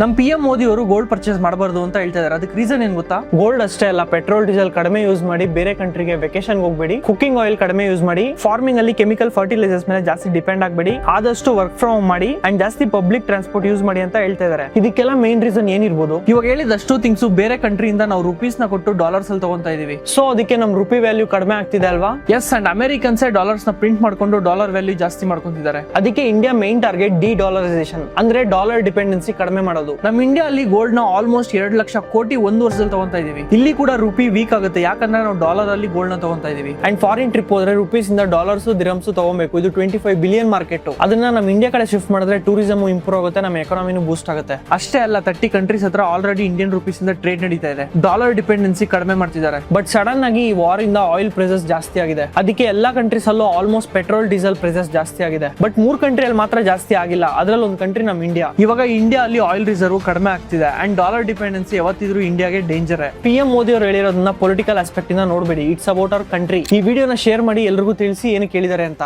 ನಮ್ಮ PM ಮೋದಿ ಅವರು gold purchase ಮಾಡಬಾರ್ದು ಅಂತ ಹೇಳ್ತಾ ಇದಾರೆ. ಅದಕ್ಕೆ ರೀಸನ್ ಏನ್ ಗೊತ್ತಾ? ಗೋಲ್ಡ್ ಅಷ್ಟೇ ಅಲ್ಲ, ಪೆಟ್ರೋಲ್ ಡೀಸೆಲ್ ಕಡಿಮೆ ಯೂಸ್ ಮಾಡಿ ಬೇರೆ ಕಂಟ್ರಿಗೆ ವೆಕೇಶನ್ ಹೋಗಬೇಡಿ, ಕುಕಿಂಗ್ ಆಯಿಲ್ ಕಡಿಮೆ ಯೂಸ್ ಮಾಡಿ, ಫಾರ್ಮಿಂಗ್ ಅಲ್ಲಿ ಕೆಮಿಕಲ್ ಫರ್ಟಿಲೈಸರ್ಸ್ ಮೇಲೆ ಜಾಸ್ತಿ ಡಿಪೆಂಡ್ ಆಗಬೇಡಿ, ಆದಷ್ಟು ವರ್ಕ್ ಫ್ರಮ್ ಹೋಮ್ ಮಾಡಿ ಅಂಡ್ ಜಾಸ್ತಿ ಪಬ್ಲಿಕ್ ಟ್ರಾನ್ಸ್ಪೋರ್ಟ್ ಯೂಸ್ ಮಾಡಿ ಅಂತ ಹೇಳ್ತಾ ಇದಾರೆ. ಇದಕ್ಕೆಲ್ಲ ಮೇನ್ ರೀಸನ್ ಏನಿರ್ಬೋದು? ಇವಾಗ ಹೇಳಿದಷ್ಟು ಥಿಂಗ್ಸ್ ಬೇರೆ ಕಂಟ್ರಿಯಿಂದ ನಾವು ರುಪೀಸ್ ನ ಕೊಟ್ಟು ಡಾಲರ್ಸ್ ಅಲ್ಲಿ ತಗೊಂತಾ ಇದೀವಿ. ಸೊ ಅದಕ್ಕೆ ನಮ್ ರುಪಿ ವ್ಯಾಲ್ಯೂ ಕಡಿಮೆ ಆಗ್ತಿದೆ ಅಲ್ವಾ? ಎಸ್, ಅಂಡ್ ಅಮೆರಿಕನ್ಸ್ ಡಾಲರ್ಸ್ ನ ಪ್ರಿಂಟ್ ಮಾಡ್ಕೊಂಡು ಡಾಲರ್ ವ್ಯಾಲ್ಯೂ ಜಾಸ್ತಿ ಮಾಡ್ಕೊಂತಿದ್ದಾರೆ. ಅದಕ್ಕೆ ಇಂಡಿಯಾ ಮೇನ್ ಟಾರ್ಗೆಟ್ ಡಿ-ಡಾಲರೈಸೇಷನ್, ಅಂದ್ರೆ ಡಾಲರ್ ಡಿಪೆಂಡೆನ್ಸಿ ಕಡಿಮೆ ಮಾಡೋದು. ನಮ್ ಇಂಡಿಯಾ ಅಲ್ಲಿ ಗೋಲ್ಡ್ ನ ಆಲ್ಮೋಸ್ಟ್ 2 ಲಕ್ಷ ಕೋಟಿ ಒಂದು ವರ್ಷದಲ್ಲಿ ತಗೊಂತಾ ಇದೀವಿ. ಇಲ್ಲಿ ಕೂಡ ರುಪಿ ವೀಕ್ ಆಗುತ್ತೆ, ಯಾಕಂದ್ರೆ ನಾವು ಡಾಲರ್ ಅಲ್ಲಿ ಗೋಲ್ಡ್ ನ ತಗೊಂತಾ ಇದೀವಿ. ಅಂಡ್ ಫಾರಿನ್ ಟ್ರಿಪ್ ಹೋದ್ರೆ ರುಪೀಸ್ ಇಂದ ಡಾಲರ್ಸ್ ದಿರಮ್ಸ್ ತಗೋಬೇಕು. ಇದು 25 ಬಿಲಿಯನ್ ಮಾರ್ಕೆಟ್. ಅದನ್ನ ನಮ್ ಇಂಡಿಯಾ ಕಡೆ ಶಿಫ್ಟ್ ಮಾಡಿದ್ರೆ ಟೂರಿಸಮ್ ಇಂಪ್ರೂವ್ ಆಗುತ್ತೆ, ನಮ್ಮ ಎಕಾನಮಿನೂ ಬೂಸ್ಟ್ ಆಗುತ್ತೆ. ಅಷ್ಟೇ ಅಲ್ಲ, 30 ಕಂಟ್ರೀಸ್ ಹತ್ರ ಆಲ್ರೆಡಿ ಇಂಡಿಯನ್ ರುಪೀಸ್ ಇಂದ ಟ್ರೇಡ್ ನಡೀತಾ ಇದೆ. ಡಾಲರ್ ಡಿಪೆಂಡೆನ್ಸಿ ಕಡಿಮೆ ಮಾಡ್ತಿದ್ದಾರೆ. ಬಟ್ ಸಡನ್ ಆಗಿ ಈ ವಾರ್ ಇಂದ ಆಯಿಲ್ ಪ್ರೈಸಸ್ ಜಾಸ್ತಿ ಆಗಿದೆ. ಅದಕ್ಕೆ ಎಲ್ಲಾ ಕಂಟ್ರೀಸ್ ಅಲ್ಲೂ ಆಲ್ಮೋಸ್ಟ್ ಪೆಟ್ರೋಲ್ ಡೀಸೆಲ್ ಪ್ರೈಸಸ್ ಜಾಸ್ತಿ ಆಗಿದೆ. ಬಟ್ 3 ಕಂಟ್ರಿಯಲ್ಲಿ ಮಾತ್ರ ಜಾಸ್ತಿ ಆಗಿಲ್ಲ. ಅದ್ರಲ್ಲಿ ಒಂದು ಕಂಟ್ರಿ ನಮ್ ಇಂಡಿಯಾ. ಇವಾಗ ಇಂಡಿಯಾ ಅಲ್ಲಿ ಆಯಿಲ್ ರಿಸರ್ವ್ ಕಡಿಮೆ ಆಗ್ತಿದೆ ಅಂಡ್ ಡಾಲರ್ ಡಿಪೆಂಡೆನ್ಸಿ ಯಾವತ್ತಿದ್ರು ಇಂಡಿಯಾಗೆ ಡೇಂಜರ್. PM ಮೋದಿ ಅವರು ಹೇಳಿರೋದನ್ನ ಪೊಲಿಟಿಕಲ್ ಆಸ್ಪೆಕ್ಟ್ ಇಂದ ನೋಡಬೇಡಿ. It's about our country. ಈ ವಿಡಿಯೋನ ಶೇರ್ ಮಾಡಿ, ಎಲ್ರಿಗೂ ತಿಳಿಸಿ ಏನಕ್ಕೆ ಹೇಳಿದ್ದಾರೆ ಅಂತ.